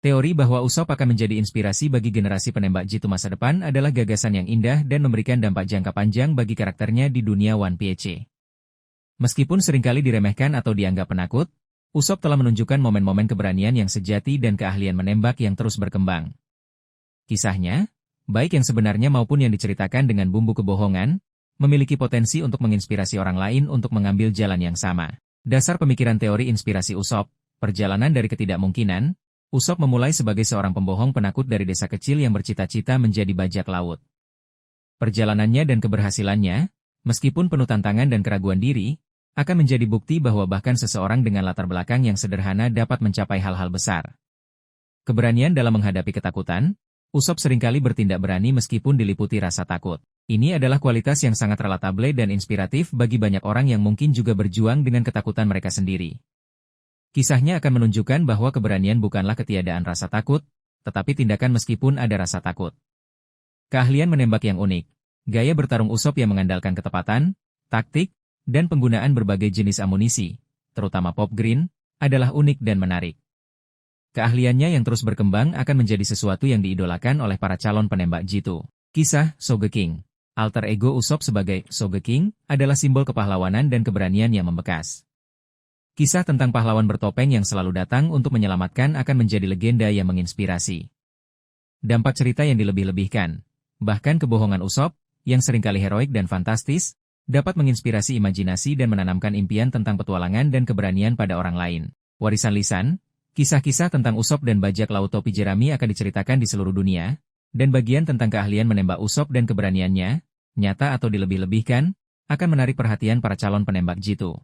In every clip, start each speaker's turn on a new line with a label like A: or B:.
A: Teori bahwa Usopp akan menjadi inspirasi bagi generasi penembak jitu masa depan adalah gagasan yang indah dan memberikan dampak jangka panjang bagi karakternya di dunia One Piece. Meskipun seringkali diremehkan atau dianggap penakut, Usopp telah menunjukkan momen-momen keberanian yang sejati dan keahlian menembak yang terus berkembang. Kisahnya, baik yang sebenarnya maupun yang diceritakan dengan bumbu kebohongan, memiliki potensi untuk menginspirasi orang lain untuk mengambil jalan yang sama. Dasar pemikiran teori inspirasi Usopp, perjalanan dari ketidakmungkinan. Usopp memulai sebagai seorang pembohong penakut dari desa kecil yang bercita-cita menjadi bajak laut. Perjalanannya dan keberhasilannya, meskipun penuh tantangan dan keraguan diri, akan menjadi bukti bahwa bahkan seseorang dengan latar belakang yang sederhana dapat mencapai hal-hal besar. Keberanian dalam menghadapi ketakutan, Usopp seringkali bertindak berani meskipun diliputi rasa takut. Ini adalah kualitas yang sangat relatable dan inspiratif bagi banyak orang yang mungkin juga berjuang dengan ketakutan mereka sendiri. Kisahnya akan menunjukkan bahwa keberanian bukanlah ketiadaan rasa takut, tetapi tindakan meskipun ada rasa takut. Keahlian menembak yang unik, gaya bertarung Usopp yang mengandalkan ketepatan, taktik, dan penggunaan berbagai jenis amunisi, terutama Pop Green, adalah unik dan menarik. Keahliannya yang terus berkembang akan menjadi sesuatu yang diidolakan oleh para calon penembak jitu. Kisah Sogeking, alter ego Usopp sebagai Sogeking, adalah simbol kepahlawanan dan keberanian yang membekas. Kisah tentang pahlawan bertopeng yang selalu datang untuk menyelamatkan akan menjadi legenda yang menginspirasi. Dampak cerita yang dilebih-lebihkan, bahkan kebohongan Usopp, yang seringkali heroik dan fantastis, dapat menginspirasi imajinasi dan menanamkan impian tentang petualangan dan keberanian pada orang lain. Warisan lisan, kisah-kisah tentang Usopp dan bajak laut topi jerami akan diceritakan di seluruh dunia, dan bagian tentang keahlian menembak Usopp dan keberaniannya, nyata atau dilebih-lebihkan, akan menarik perhatian para calon penembak jitu.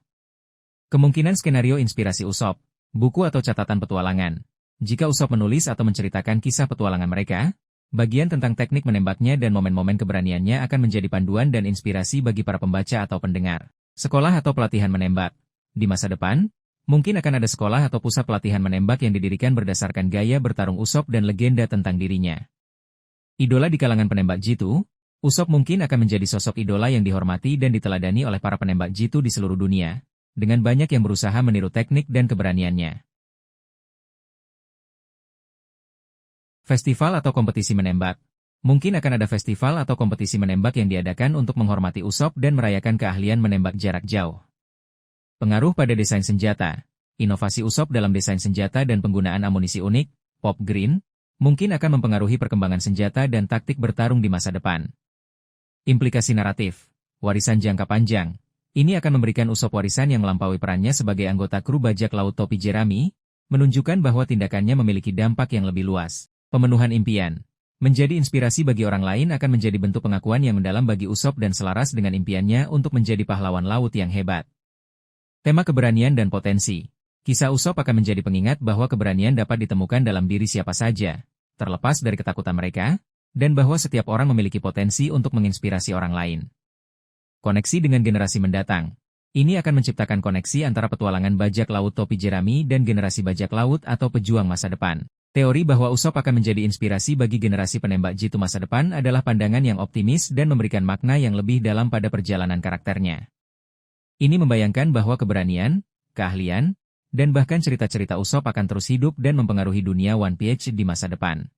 A: Kemungkinan skenario inspirasi Usopp, buku atau catatan petualangan. Jika Usopp menulis atau menceritakan kisah petualangan mereka, bagian tentang teknik menembaknya dan momen-momen keberaniannya akan menjadi panduan dan inspirasi bagi para pembaca atau pendengar. Sekolah atau pelatihan menembak. Di masa depan, mungkin akan ada sekolah atau pusat pelatihan menembak yang didirikan berdasarkan gaya bertarung Usopp dan legenda tentang dirinya. Idola di kalangan penembak jitu, Usopp mungkin akan menjadi sosok idola yang dihormati dan diteladani oleh para penembak jitu di seluruh dunia, dengan banyak yang berusaha meniru teknik dan keberaniannya. Festival atau kompetisi menembak. Mungkin akan ada festival atau kompetisi menembak yang diadakan untuk menghormati Usopp dan merayakan keahlian menembak jarak jauh. Pengaruh pada desain senjata. Inovasi Usopp dalam desain senjata dan penggunaan amunisi unik, Pop Green, mungkin akan mempengaruhi perkembangan senjata dan taktik bertarung di masa depan. Implikasi naratif. Warisan jangka panjang. Ini akan memberikan Usopp warisan yang melampaui perannya sebagai anggota kru bajak laut topi jerami, menunjukkan bahwa tindakannya memiliki dampak yang lebih luas. Pemenuhan impian. Menjadi inspirasi bagi orang lain akan menjadi bentuk pengakuan yang mendalam bagi Usopp dan selaras dengan impiannya untuk menjadi pahlawan laut yang hebat. Tema keberanian dan potensi. Kisah Usopp akan menjadi pengingat bahwa keberanian dapat ditemukan dalam diri siapa saja, terlepas dari ketakutan mereka, dan bahwa setiap orang memiliki potensi untuk menginspirasi orang lain. Koneksi dengan generasi mendatang. Ini akan menciptakan koneksi antara petualangan bajak laut topi jerami dan generasi bajak laut atau pejuang masa depan. Teori bahwa Usopp akan menjadi inspirasi bagi generasi penembak jitu masa depan adalah pandangan yang optimis dan memberikan makna yang lebih dalam pada perjalanan karakternya. Ini membayangkan bahwa keberanian, keahlian, dan bahkan cerita-cerita Usopp akan terus hidup dan mempengaruhi dunia One Piece di masa depan.